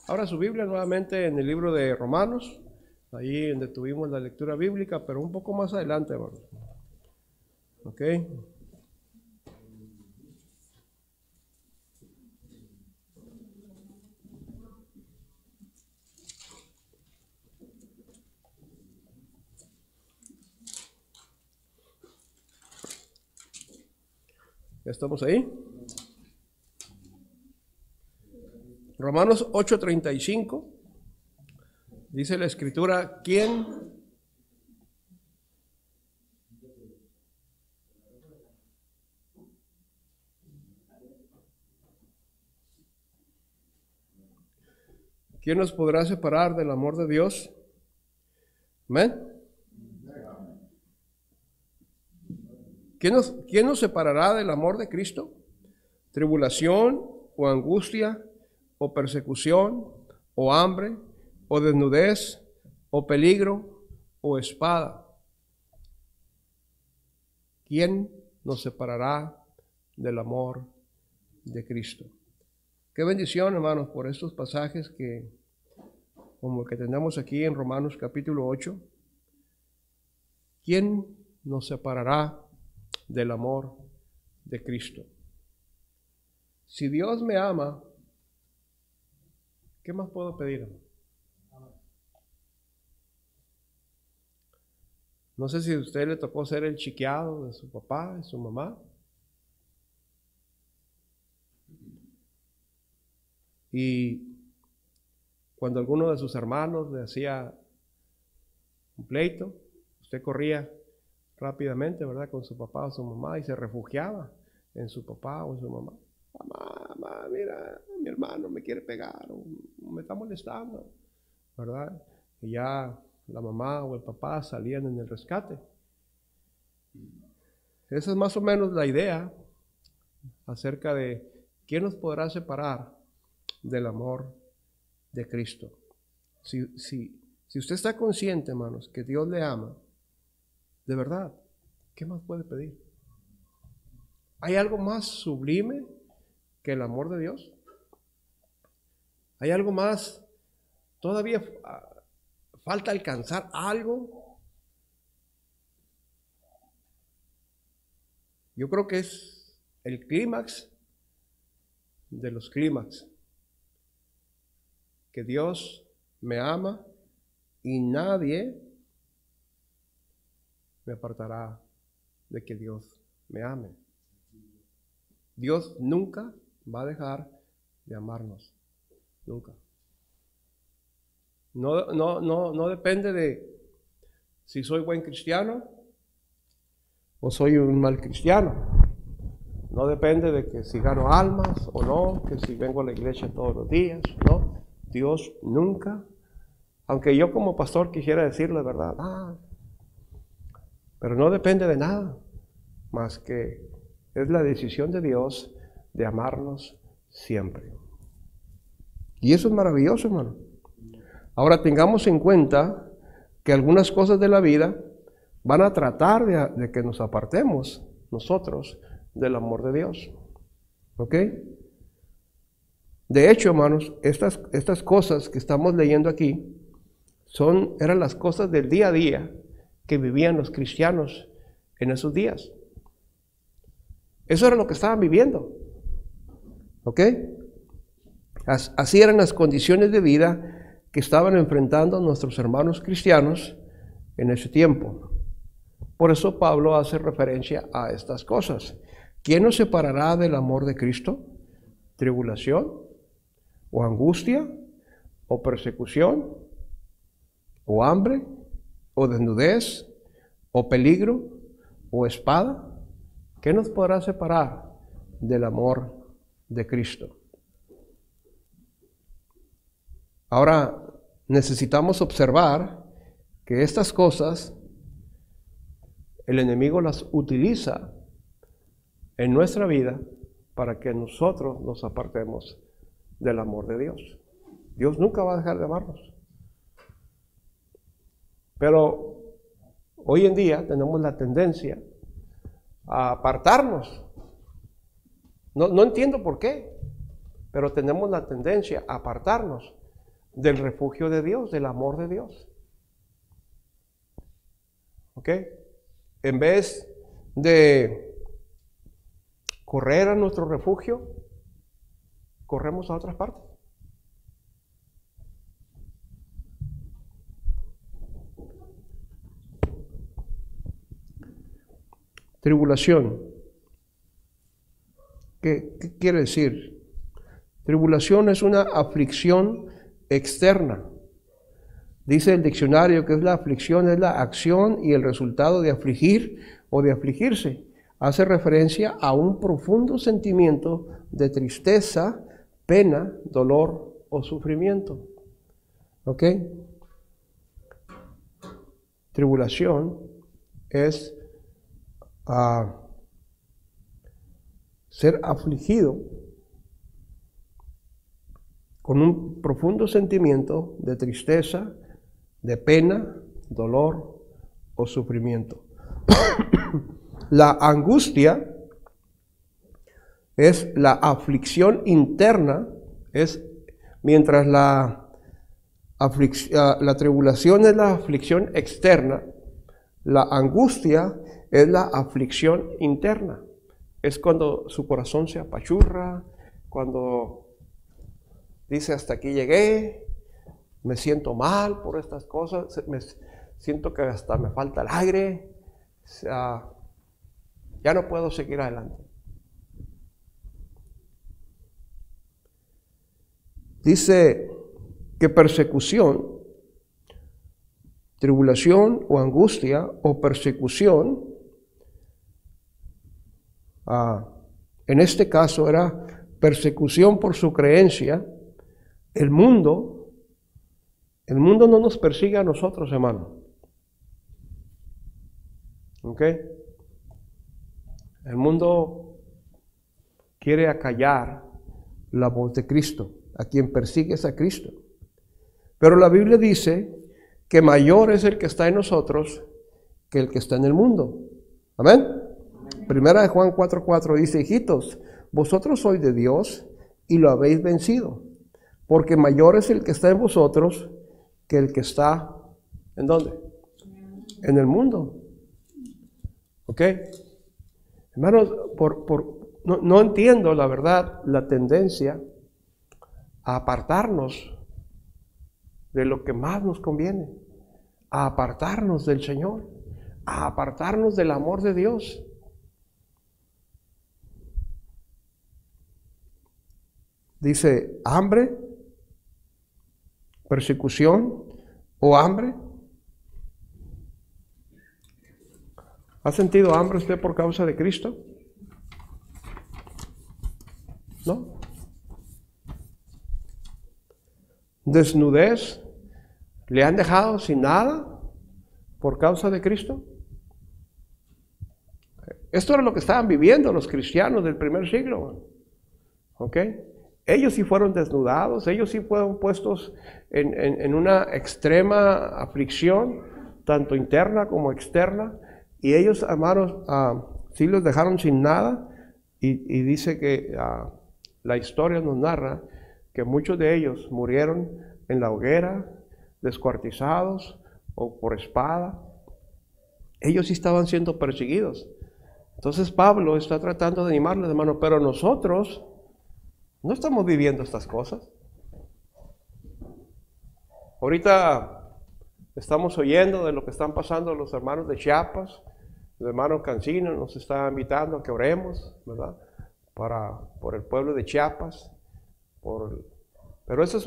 Ahora su Biblia nuevamente en el libro de Romanos, ahí donde tuvimos la lectura bíblica, pero un poco más adelante, hermanos. ¿Ok? ¿Ya estamos ahí? Romanos 8:35, dice la Escritura, ¿quién nos podrá separar del amor de Dios? ¿Amén? ¿Quién nos separará del amor de Cristo? ¿Tribulación o angustia o persecución o hambre o desnudez o peligro o espada? ¿Quién nos separará del amor de Cristo? Qué bendición, hermanos, por estos pasajes como el que tenemos aquí en Romanos capítulo 8. ¿Quién nos separará del amor de Cristo? Si Dios me ama, ¿qué más puedo pedir? No sé si a usted le tocó ser el chiqueado de su papá, de su mamá. Y cuando alguno de sus hermanos le hacía un pleito, usted corría rápidamente, ¿verdad?, con su papá o su mamá y se refugiaba en su papá o en su mamá. Mamá, mira, mi hermano me quiere pegar o me está molestando, ¿verdad? Y ya la mamá o el papá salían en el rescate. Esa es más o menos la idea acerca de quién nos podrá separar del amor de Cristo. Si usted está consciente, hermanos, que Dios le ama, de verdad, ¿qué más puede pedir? ¿Hay algo más sublime que el amor de Dios? ¿Hay algo más? ¿Todavía falta alcanzar algo? Yo creo que es el clímax de los clímax. Que Dios me ama y nadie me apartará de que Dios me ame. Dios nunca va a dejar de amarnos. Nunca. No depende de si soy buen cristiano o soy un mal cristiano. No depende de que si gano almas o no, que si vengo a la iglesia todos los días, no. Dios nunca, aunque yo como pastor quisiera decirle verdad, pero no depende de nada, más que es la decisión de Dios de amarnos siempre. Y eso es maravilloso, hermano. Ahora tengamos en cuenta que algunas cosas de la vida van a tratar de que nos apartemos nosotros del amor de Dios. ¿Ok? De hecho, hermanos, estas cosas que estamos leyendo aquí eran las cosas del día a día que vivían los cristianos en esos días. Eso era lo que estaban viviendo. ¿Ok? Así eran las condiciones de vida que estaban enfrentando nuestros hermanos cristianos en ese tiempo. Por eso Pablo hace referencia a estas cosas. ¿Quién nos separará del amor de Cristo? ¿Tribulación? ¿O angustia? ¿O persecución? ¿O hambre? ¿O desnudez? ¿O peligro? ¿O espada? ¿Qué nos podrá separar del amor de Cristo? Ahora, necesitamos observar que estas cosas el enemigo las utiliza en nuestra vida para que nosotros nos apartemos del amor de Dios. Dios nunca va a dejar de amarnos. Pero hoy en día tenemos la tendencia a apartarnos. No entiendo por qué, pero tenemos la tendencia a apartarnos del refugio de Dios, del amor de Dios. ¿Ok? En vez de correr a nuestro refugio, corremos a otras partes. Tribulación. ¿Qué quiere decir? Tribulación es una aflicción externa. Dice el diccionario que la aflicción es la acción y el resultado de afligir o de afligirse. Hace referencia a un profundo sentimiento de tristeza, pena, dolor o sufrimiento. ¿Ok? Tribulación es ser afligido con un profundo sentimiento de tristeza, de pena, dolor o sufrimiento. La angustia es la aflicción interna, es mientras la tribulación es la aflicción externa, la angustia es la aflicción interna. Es cuando su corazón se apachurra, cuando dice hasta aquí llegué, me siento mal por estas cosas, siento que hasta me falta el aire, ya no puedo seguir adelante. Dice que persecución, tribulación o angustia o persecución, en este caso era persecución por su creencia. El mundo no nos persigue a nosotros, hermano. ¿Ok? El mundo quiere acallar la voz de Cristo. A quien persigue es a Cristo. Pero la Biblia dice que mayor es el que está en nosotros que el que está en el mundo. Amén. Primera de Juan 4:4 dice: hijitos, vosotros sois de Dios y lo habéis vencido, porque mayor es el que está en vosotros que el que está, ¿en dónde? En el mundo. ¿Ok? Hermanos, no entiendo la verdad, la tendencia a apartarnos de lo que más nos conviene, a apartarnos del Señor, a apartarnos del amor de Dios. Dice, hambre, persecución o hambre. ¿Ha sentido hambre usted por causa de Cristo? ¿No? ¿Desnudez? ¿Le han dejado sin nada por causa de Cristo? Esto era lo que estaban viviendo los cristianos del primer siglo. ¿Ok? Ellos sí fueron desnudados, ellos sí fueron puestos en una extrema aflicción, tanto interna como externa, y ellos, hermanos, sí los dejaron sin nada, y dice que la historia nos narra que muchos de ellos murieron en la hoguera, descuartizados o por espada. Ellos sí estaban siendo perseguidos. Entonces Pablo está tratando de animarles, hermano, pero nosotros no estamos viviendo estas cosas. Ahorita estamos oyendo de lo que están pasando los hermanos de Chiapas. El hermano Cancino nos está invitando a que oremos, ¿verdad? Por el pueblo de Chiapas. Pero esos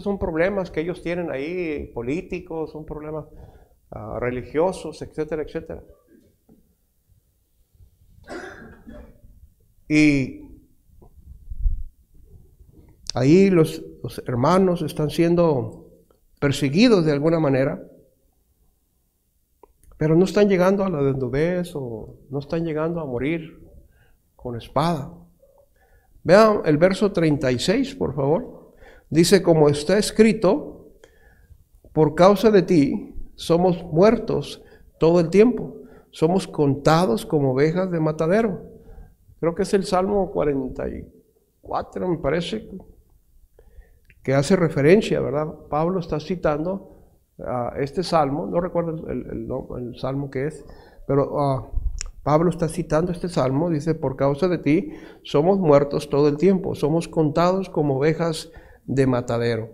son problemas que ellos tienen ahí, políticos, son problemas religiosos, etcétera, etcétera. Y ahí los hermanos están siendo perseguidos de alguna manera, pero no están llegando a la desnudez o no están llegando a morir con espada. Vean el verso 36, por favor. Dice, como está escrito, por causa de ti somos muertos todo el tiempo, somos contados como ovejas de matadero. Creo que es el Salmo 44, me parece, que hace referencia, ¿verdad? Pablo está citando este salmo, no recuerdo el salmo que es, pero Pablo está citando este salmo, dice, por causa de ti somos muertos todo el tiempo, somos contados como ovejas de matadero.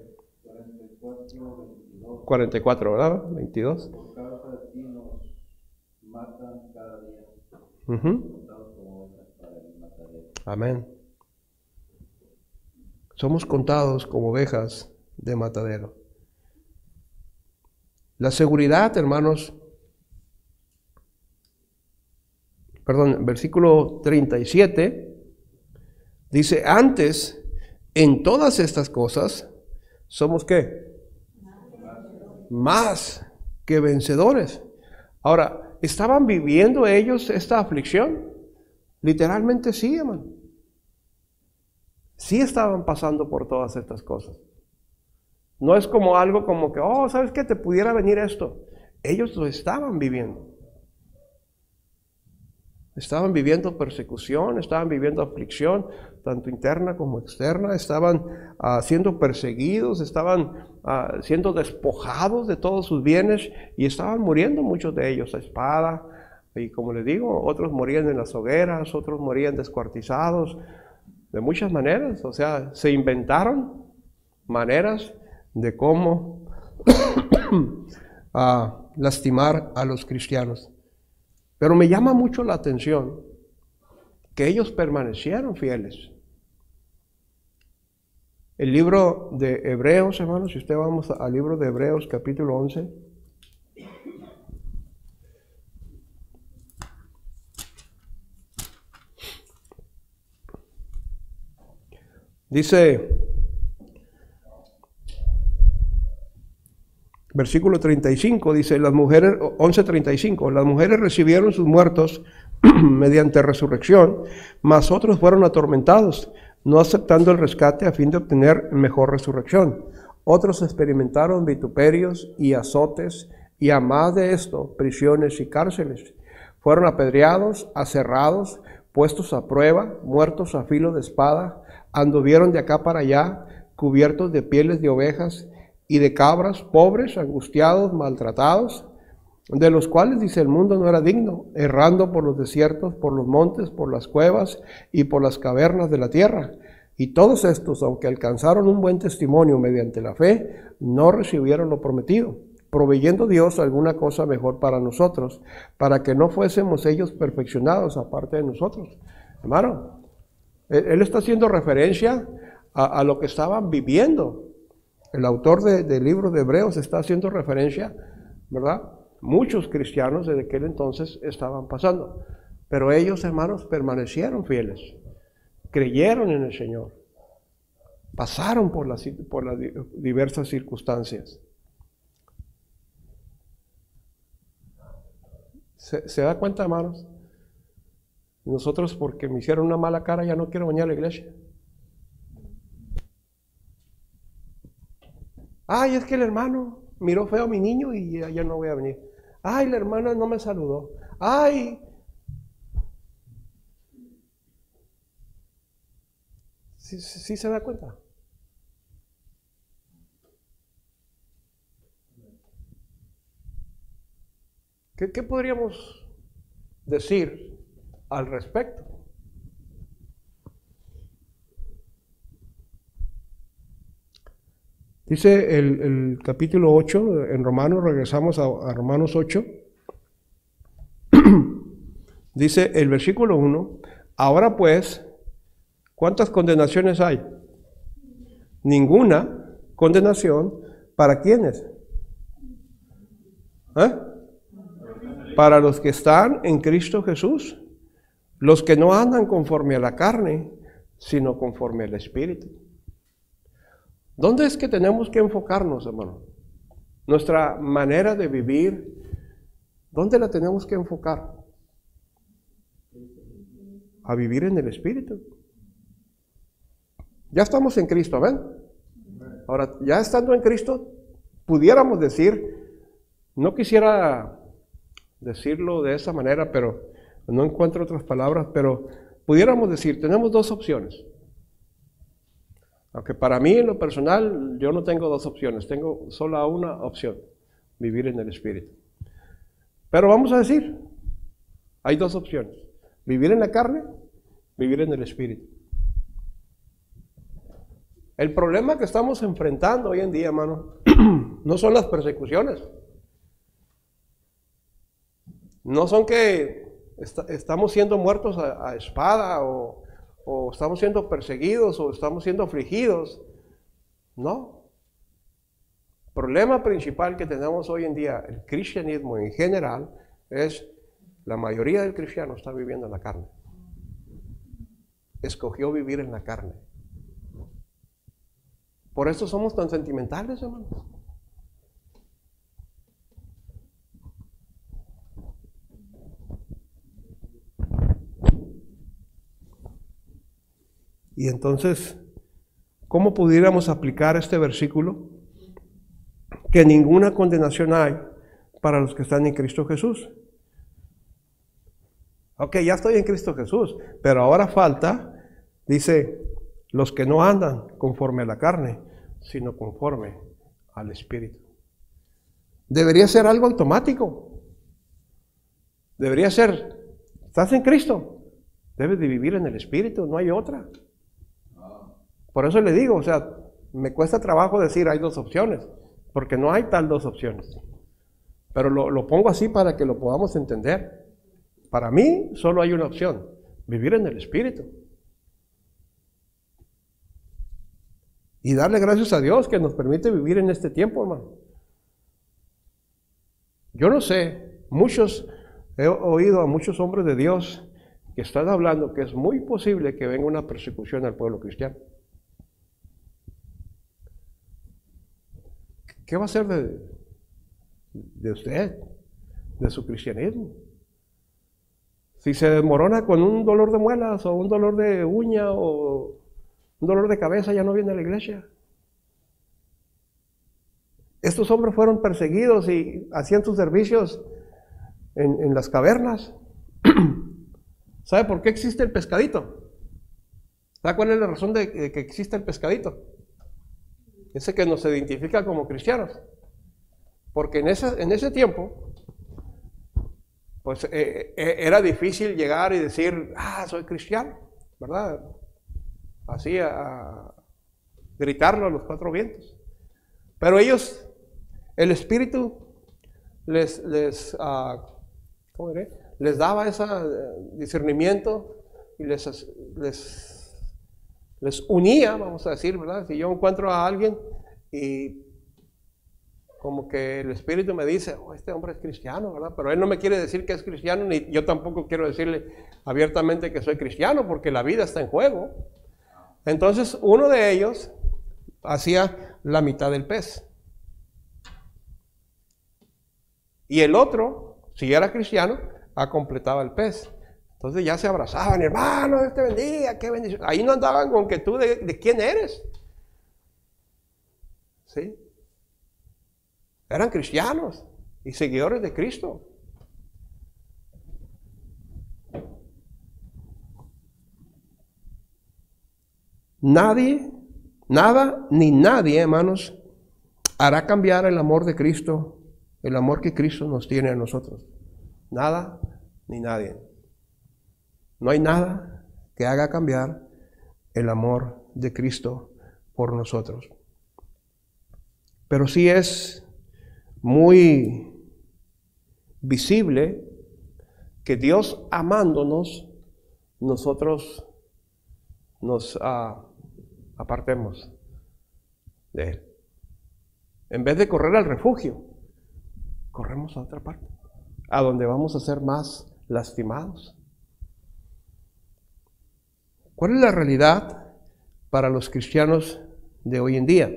44, ¿verdad? 22. Por causa de ti nos matan cada día. Contados como ovejas para el matadero. Amén. Somos contados como ovejas de matadero. La seguridad, hermanos, versículo 37, dice, antes, en todas estas cosas, ¿somos qué? Más que vencedores. Ahora, ¿estaban viviendo ellos esta aflicción? Literalmente sí, hermano. Sí estaban pasando por todas estas cosas. No es como algo como que, oh, ¿sabes qué? Te pudiera venir esto. Ellos lo estaban viviendo. Estaban viviendo persecución, estaban viviendo aflicción, tanto interna como externa. Estaban siendo perseguidos, estaban siendo despojados de todos sus bienes y estaban muriendo muchos de ellos a espada. Y como les digo, otros morían en las hogueras, otros morían descuartizados, de muchas maneras. O sea, se inventaron maneras de cómo lastimar a los cristianos. Pero me llama mucho la atención que ellos permanecieron fieles. El libro de Hebreos, hermanos, si usted vamos al libro de Hebreos capítulo 11. Dice, versículo 35, dice, las mujeres, 11:35, las mujeres recibieron sus muertos mediante resurrección, mas otros fueron atormentados, no aceptando el rescate a fin de obtener mejor resurrección. Otros experimentaron vituperios y azotes, y a más de esto, prisiones y cárceles. Fueron apedreados, aserrados, puestos a prueba, muertos a filo de espada, anduvieron de acá para allá, cubiertos de pieles de ovejas y de cabras, pobres, angustiados, maltratados, de los cuales, dice, el mundo no era digno, errando por los desiertos, por los montes, por las cuevas y por las cavernas de la tierra. Y todos estos, aunque alcanzaron un buen testimonio mediante la fe, no recibieron lo prometido, proveyendo Dios alguna cosa mejor para nosotros, para que no fuésemos ellos perfeccionados aparte de nosotros. Hermano, él está haciendo referencia a lo que estaban viviendo. El autor del libro de Hebreos está haciendo referencia, ¿verdad? Muchos cristianos desde aquel entonces estaban pasando. Pero ellos, hermanos, permanecieron fieles. Creyeron en el Señor. Pasaron por las diversas circunstancias. ¿Se da cuenta, hermanos? Nosotros, porque me hicieron una mala cara, ya no quiero venir a la iglesia. Ay, es que el hermano miró feo a mi niño y ya no voy a venir. Ay, la hermana no me saludó. Ay. ¿Sí se da cuenta? ¿Qué podríamos decir al respecto? Dice el capítulo 8, en Romanos, regresamos a Romanos 8. Dice el versículo 1, ahora pues, ¿cuántas condenaciones hay? Ninguna condenación. ¿Para quiénes? Para los que están en Cristo Jesús, los que no andan conforme a la carne, sino conforme al Espíritu. ¿Dónde es que tenemos que enfocarnos, hermano? Nuestra manera de vivir, ¿dónde la tenemos que enfocar? A vivir en el Espíritu. Ya estamos en Cristo, ¿ven? Ahora, ya estando en Cristo, pudiéramos decir, no quisiera decirlo de esa manera, pero no encuentro otras palabras, pero pudiéramos decir, tenemos dos opciones. Aunque para mí, en lo personal, yo no tengo dos opciones, tengo solo una opción, vivir en el Espíritu. Pero vamos a decir, hay dos opciones, vivir en la carne, vivir en el Espíritu. El problema que estamos enfrentando hoy en día, hermano, no son las persecuciones. No son que estamos siendo muertos a espada o estamos siendo perseguidos o estamos siendo afligidos. No. El problema principal que tenemos hoy en día, el cristianismo en general, es la mayoría del cristiano está viviendo en la carne. Escogió vivir en la carne. Por eso somos tan sentimentales, hermanos. Y entonces, ¿cómo pudiéramos aplicar este versículo? Que ninguna condenación hay para los que están en Cristo Jesús. Ok, ya estoy en Cristo Jesús, pero ahora falta, dice, los que no andan conforme a la carne, sino conforme al Espíritu. Debería ser algo automático. Debería ser, estás en Cristo, debes de vivir en el Espíritu, no hay otra. Por eso le digo, o sea, me cuesta trabajo decir hay dos opciones, porque no hay tal dos opciones. Pero lo pongo así para que lo podamos entender. Para mí solo hay una opción, vivir en el Espíritu. Y darle gracias a Dios que nos permite vivir en este tiempo, hermano. Yo no sé, he oído a muchos hombres de Dios que están hablando que es muy posible que venga una persecución al pueblo cristiano. ¿Qué va a ser de usted, de su cristianismo? Si se desmorona con un dolor de muelas o un dolor de uña o un dolor de cabeza, ya no viene a la iglesia. Estos hombres fueron perseguidos y hacían sus servicios en las cavernas. ¿Sabe por qué existe el pescadito? ¿Sabe cuál es la razón de que existe el pescadito? Ese que nos identifica como cristianos. Porque en ese tiempo, pues era difícil llegar y decir, soy cristiano, ¿verdad? Así a gritarlo a los cuatro vientos. Pero ellos, el Espíritu les daba ese discernimiento y les unía, vamos a decir, ¿verdad? Si yo encuentro a alguien y como que el Espíritu me dice, este hombre es cristiano, ¿verdad? Pero él no me quiere decir que es cristiano, ni yo tampoco quiero decirle abiertamente que soy cristiano, porque la vida está en juego. Entonces, uno de ellos hacía la mitad del pez. Y el otro, si era cristiano, completaba el pez. Entonces ya se abrazaban, hermano, Dios te bendiga, qué bendición. Ahí no andaban con que tú de quién eres. ¿Sí? Eran cristianos y seguidores de Cristo. Nadie, nada ni nadie, hermanos, hará cambiar el amor de Cristo, el amor que Cristo nos tiene a nosotros. Nada ni nadie. No hay nada que haga cambiar el amor de Cristo por nosotros. Pero sí es muy visible que Dios amándonos, nosotros nos apartemos de Él. En vez de correr al refugio, corremos a otra parte, a donde vamos a ser más lastimados. ¿Cuál es la realidad para los cristianos de hoy en día?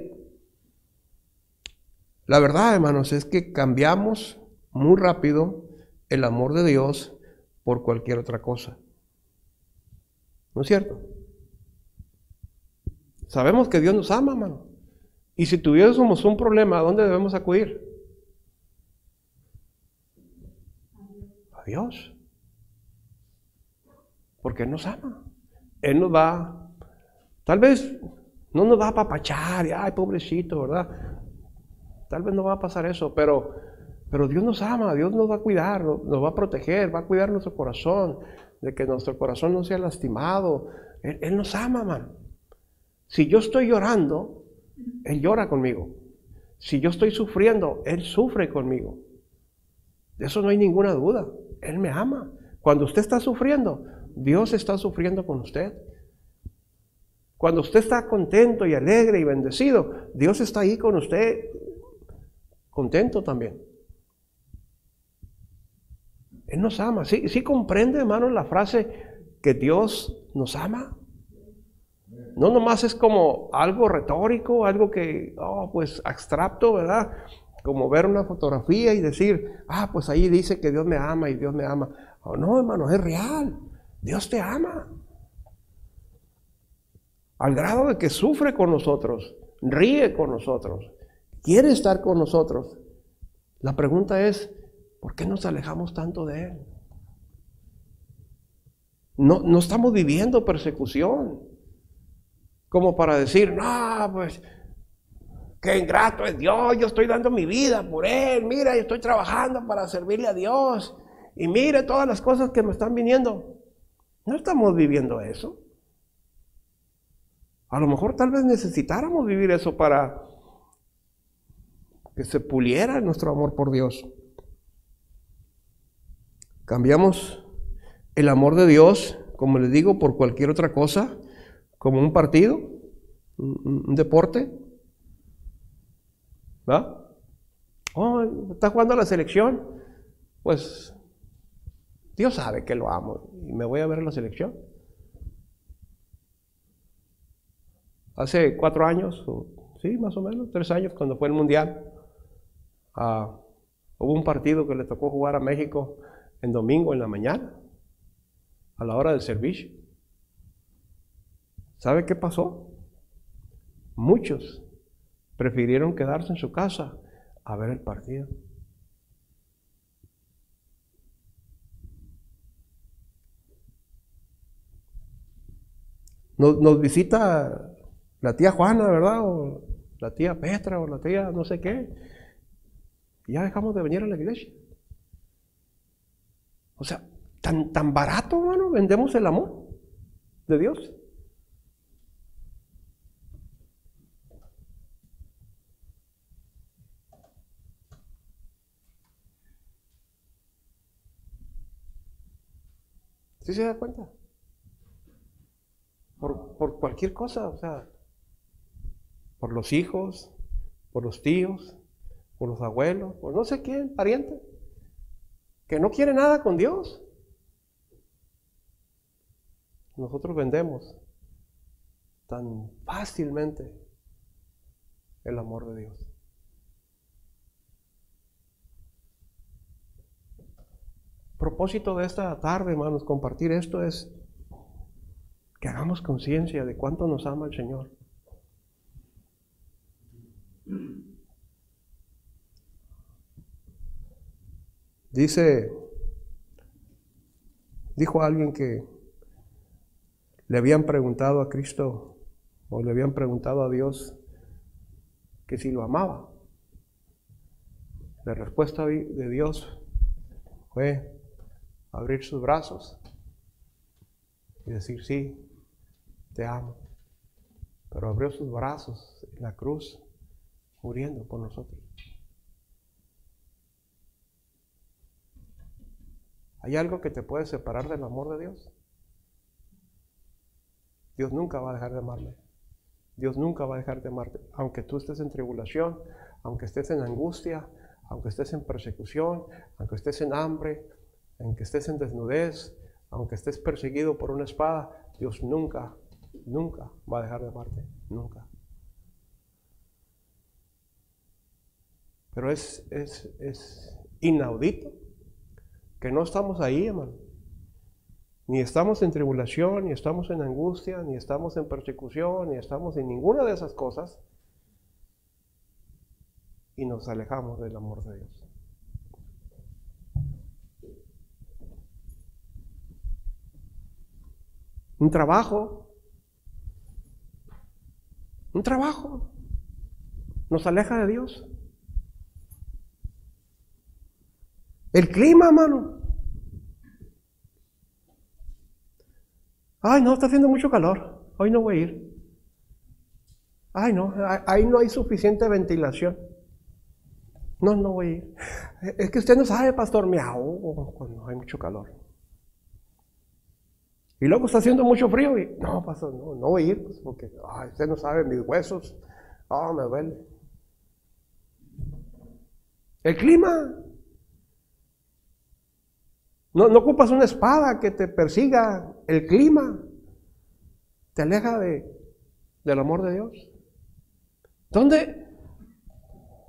La verdad, hermanos, es que cambiamos muy rápido el amor de Dios por cualquier otra cosa. ¿No es cierto? Sabemos que Dios nos ama, hermano. Y si tuviésemos un problema, ¿a dónde debemos acudir? A Dios. Porque Él nos ama. Él nos va, tal vez No nos va a apapachar, y, ay, pobrecito, ¿verdad? Tal vez no va a pasar eso, pero Dios nos ama, Dios nos va a cuidar, nos va a proteger, va a cuidar nuestro corazón, de que nuestro corazón no sea lastimado. Él nos ama, man. Si yo estoy llorando, Él llora conmigo. Si yo estoy sufriendo, Él sufre conmigo. De eso no hay ninguna duda. Él me ama. Cuando usted está sufriendo, Dios está sufriendo con usted. Cuando usted está contento y alegre y bendecido, Dios está ahí con usted, contento también. Él nos ama. ¿Sí comprende, hermano, la frase que Dios nos ama? No nomás es como algo retórico, algo que, pues abstracto, ¿verdad? Como ver una fotografía y decir, pues ahí dice que Dios me ama y Dios me ama. No, hermano, es real. Dios te ama. Al grado de que sufre con nosotros, ríe con nosotros, quiere estar con nosotros. La pregunta es, ¿por qué nos alejamos tanto de Él? No estamos viviendo persecución. Como para decir, no, pues, qué ingrato es Dios, yo estoy dando mi vida por Él, mira, yo estoy trabajando para servirle a Dios, y mire todas las cosas que me están viniendo. No estamos viviendo eso. A lo mejor tal vez necesitáramos vivir eso para que se puliera nuestro amor por Dios. Cambiamos el amor de Dios, como les digo, por cualquier otra cosa, como un partido, un deporte. ¿Va? Está jugando a la selección. Pues Dios sabe que lo amo y me voy a ver en la selección. Hace 4 años, sí, más o menos, 3 años, cuando fue el Mundial, hubo un partido que le tocó jugar a México en domingo en la mañana, a la hora del servicio. ¿Sabe qué pasó? Muchos prefirieron quedarse en su casa a ver el partido. Nos visita la tía Juana, ¿verdad? O la tía Petra, o la tía no sé qué. Y ya dejamos de venir a la iglesia. O sea, tan barato, hermano, vendemos el amor de Dios. ¿Sí se da cuenta? Por cualquier cosa, o sea, por los hijos, por los tíos, por los abuelos, por no sé quién, pariente, que no quiere nada con Dios. Nosotros vendemos tan fácilmente el amor de Dios. Propósito de esta tarde, hermanos, compartir esto es que hagamos conciencia de cuánto nos ama el Señor. Dijo alguien que le habían preguntado a Cristo, o le habían preguntado a Dios, que si lo amaba. La respuesta de Dios fue abrir sus brazos y decir, sí, te amo. Pero abrió sus brazos en la cruz, muriendo por nosotros. ¿Hay algo que te puede separar del amor de Dios? Dios nunca va a dejar de amarme. Dios nunca va a dejar de amarte. Aunque tú estés en tribulación, aunque estés en angustia, aunque estés en persecución, aunque estés en hambre, aunque estés en desnudez, aunque estés perseguido por una espada, Dios nunca va a dejar de amarte. Nunca. Pero es inaudito que no estamos ahí, hermano. Ni estamos en tribulación, ni estamos en angustia, ni estamos en persecución, ni estamos en ninguna de esas cosas. Y nos alejamos del amor de Dios. Un trabajo, Un trabajo nos aleja de Dios. El clima, hermano. Ay, no, está haciendo mucho calor. Hoy no voy a ir. Ay, no, ahí no hay suficiente ventilación. No, no voy a ir. Es que usted no sabe, pastor, me ahogo cuando hay mucho calor. Y luego está haciendo mucho frío y, no, pastor, no voy a ir, pues, porque, ay, usted no sabe, mis huesos, me duele. El clima. No ocupas una espada que te persiga. El clima te aleja del amor de Dios. ¿Dónde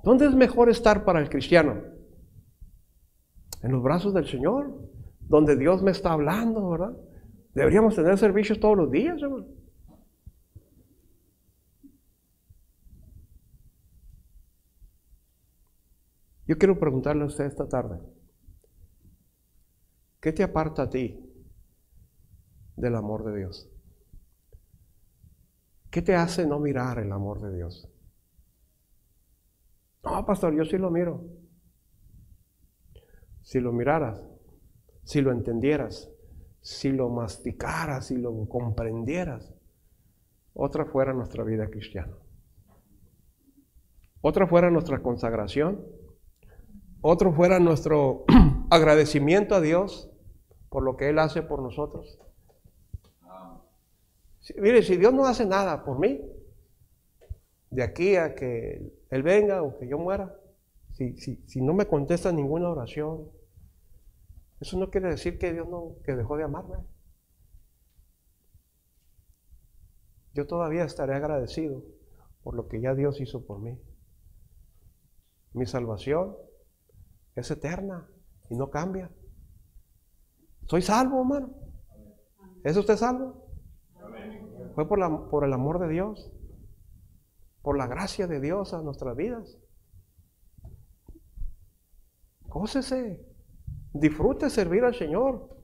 es mejor estar para el cristiano? En los brazos del Señor, donde Dios me está hablando, ¿verdad? Deberíamos tener servicios todos los días, hermano. Yo quiero preguntarle a usted esta tarde, ¿qué te aparta a ti del amor de Dios? ¿Qué te hace no mirar el amor de Dios? No, pastor, yo sí lo miro. Si lo miraras, si lo entendieras, si lo masticaras, si lo comprendieras, otra fuera nuestra vida cristiana. Otra fuera nuestra consagración. Otro fuera nuestro agradecimiento a Dios por lo que Él hace por nosotros. Mire, si Dios no hace nada por mí, de aquí a que Él venga o que yo muera, si no me contesta ninguna oración, eso no quiere decir que Dios que dejó de amarme. Yo todavía estaré agradecido por lo que ya Dios hizo por mí. Mi salvación es eterna y no cambia. Soy salvo, hermano. ¿Es usted salvo? Fue por el amor de Dios, por la gracia de Dios a nuestras vidas. Gócese, disfrute servir al Señor.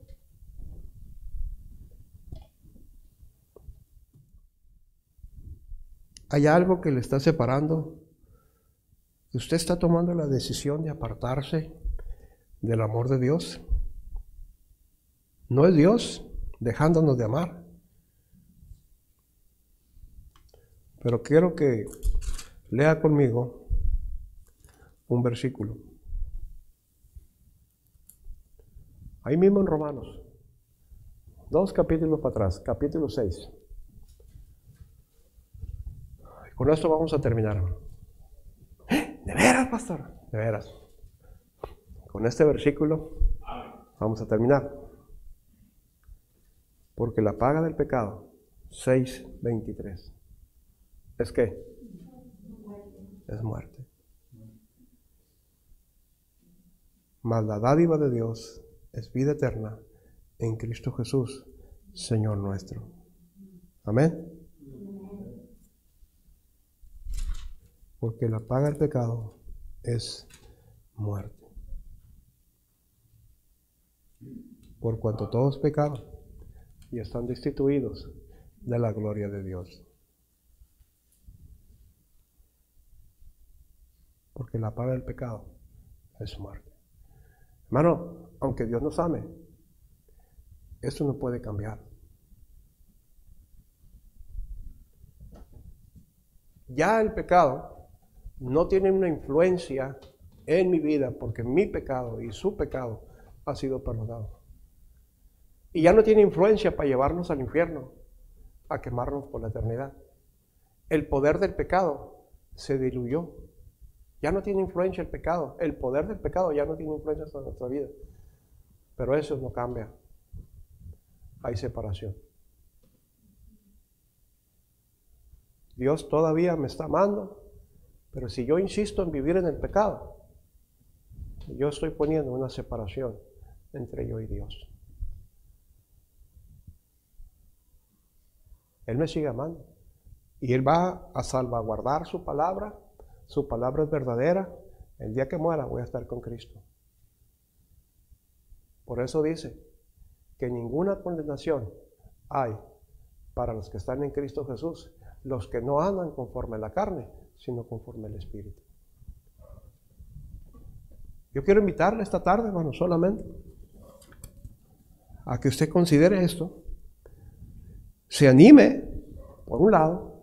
¿Hay algo que le está separando? ¿Usted está tomando la decisión de apartarse del amor de Dios? No es Dios dejándonos de amar. Pero quiero que lea conmigo un versículo. Ahí mismo en Romanos, 2 capítulos para atrás, capítulo 6. Con esto vamos a terminar. ¿De veras, pastor? De veras. Con este versículo vamos a terminar. Porque la paga del pecado, 6:23. ¿Es qué? Es muerte. Mas la dádiva de Dios es vida eterna en Cristo Jesús, Señor nuestro. Amén. Porque la paga del pecado es muerte. Por cuanto todos pecaron y están destituidos de la gloria de Dios. Porque la paga del pecado es muerte. Hermano, aunque Dios nos ame, eso no puede cambiar. Ya el pecado no tiene una influencia en mi vida porque mi pecado y su pecado ha sido perdonado. Y ya no tiene influencia para llevarnos al infierno, a quemarnos por la eternidad. El poder del pecado se diluyó. Ya no tiene influencia el pecado. El poder del pecado ya no tiene influencia sobre nuestra vida. Pero eso no cambia. Hay separación. Dios todavía me está amando, pero si yo insisto en vivir en el pecado, yo estoy poniendo una separación entre yo y Dios. Él me sigue amando y Él va a salvaguardar su palabra. Su palabra es verdadera. El día que muera voy a estar con Cristo. Por eso dice que ninguna condenación hay para los que están en Cristo Jesús, los que no andan conforme a la carne, sino conforme al Espíritu. Yo quiero invitarle esta tarde, hermano, solamente a que usted considere esto, se anime, por un lado,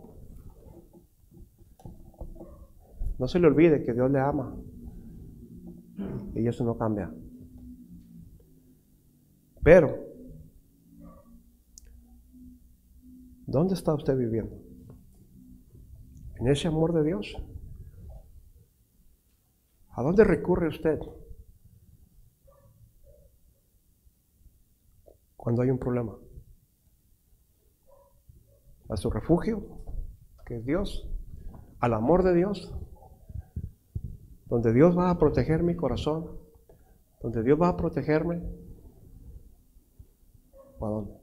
no se le olvide que Dios le ama y eso no cambia. Pero, ¿dónde está usted viviendo? ¿En ese amor de Dios? ¿A dónde recurre usted cuando hay un problema? ¿A su refugio, que es Dios? ¿Al amor de Dios? Donde Dios va a proteger mi corazón, donde Dios va a protegerme. ¿O a dónde?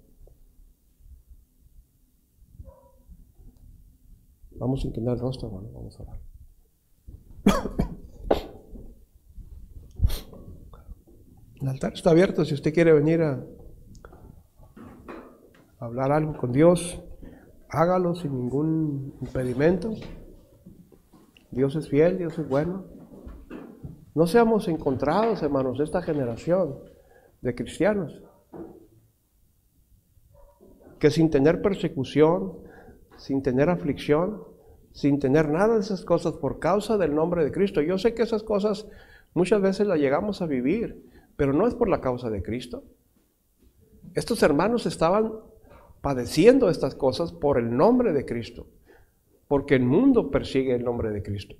Vamos a inclinar el rostro, hermano, vamos a orar. El altar está abierto si usted quiere venir a hablar algo con Dios, hágalo sin ningún impedimento. Dios es fiel, Dios es bueno. No seamos encontrados, hermanos, de esta generación de cristianos que sin tener persecución, sin tener aflicción, sin tener nada de esas cosas por causa del nombre de Cristo. Yo sé que esas cosas muchas veces las llegamos a vivir, pero no es por la causa de Cristo. Estos hermanos estaban padeciendo estas cosas por el nombre de Cristo, porque el mundo persigue el nombre de Cristo.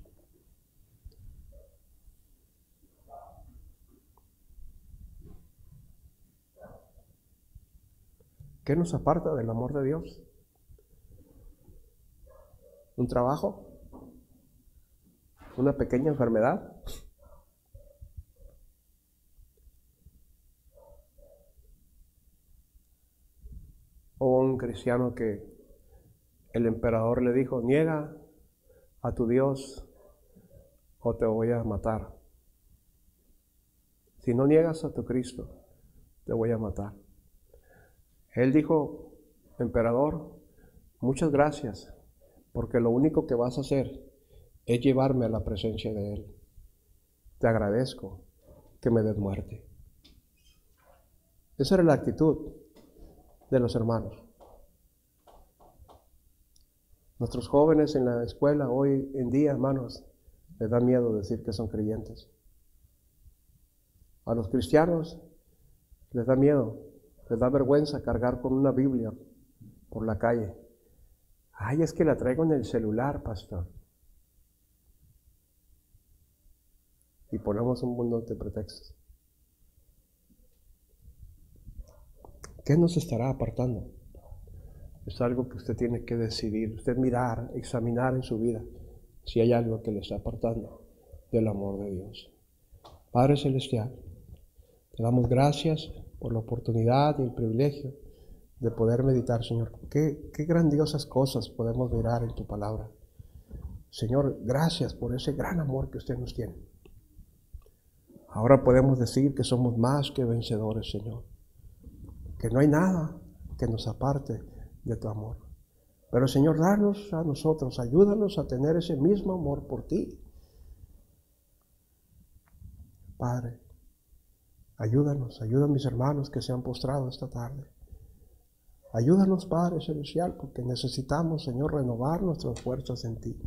¿Qué nos aparta del amor de Dios? ¿Un trabajo? ¿Una pequeña enfermedad? ¿O un cristiano que el emperador le dijo, niega a tu Dios o te voy a matar? Si no niegas a tu Cristo, te voy a matar. Él dijo, emperador, muchas gracias, porque lo único que vas a hacer es llevarme a la presencia de Él. Te agradezco que me des muerte. Esa era la actitud de los hermanos. Nuestros jóvenes en la escuela hoy en día, hermanos, les da miedo decir que son creyentes. A los cristianos les da miedo, les da vergüenza cargar con una Biblia por la calle. Ay, es que la traigo en el celular, pastor. Y ponemos un montón de pretextos. ¿Qué nos estará apartando? Es algo que usted tiene que decidir, usted mirar, examinar en su vida si hay algo que le está apartando del amor de Dios. Padre Celestial, te damos gracias por la oportunidad y el privilegio de poder meditar, Señor. Qué grandiosas cosas podemos mirar en tu palabra. Señor, gracias por ese gran amor que usted nos tiene. Ahora podemos decir que somos más que vencedores, Señor. Que no hay nada que nos aparte de tu amor. Pero, Señor, danos a nosotros, ayúdanos a tener ese mismo amor por ti. Padre, ayúdanos, ayuda a mis hermanos que se han postrado esta tarde. Ayúdanos, Padre Celestial, porque necesitamos, Señor, renovar nuestras fuerzas en ti.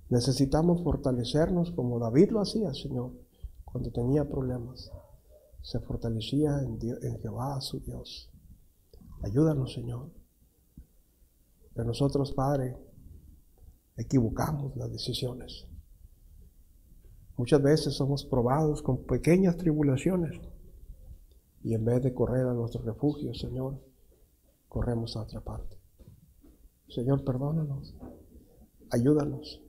Necesitamos fortalecernos como David lo hacía, Señor, cuando tenía problemas. Se fortalecía en Jehová, su Dios. Ayúdanos, Señor. Que nosotros, Padre, equivocamos las decisiones. Muchas veces somos probados con pequeñas tribulaciones y en vez de correr a nuestro refugio, Señor, corremos a otra parte. Señor, perdónanos, ayúdanos,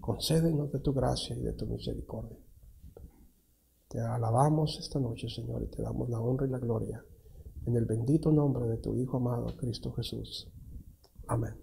concédenos de tu gracia y de tu misericordia. Te alabamos esta noche, Señor, y te damos la honra y la gloria en el bendito nombre de tu Hijo amado, Cristo Jesús. Amén.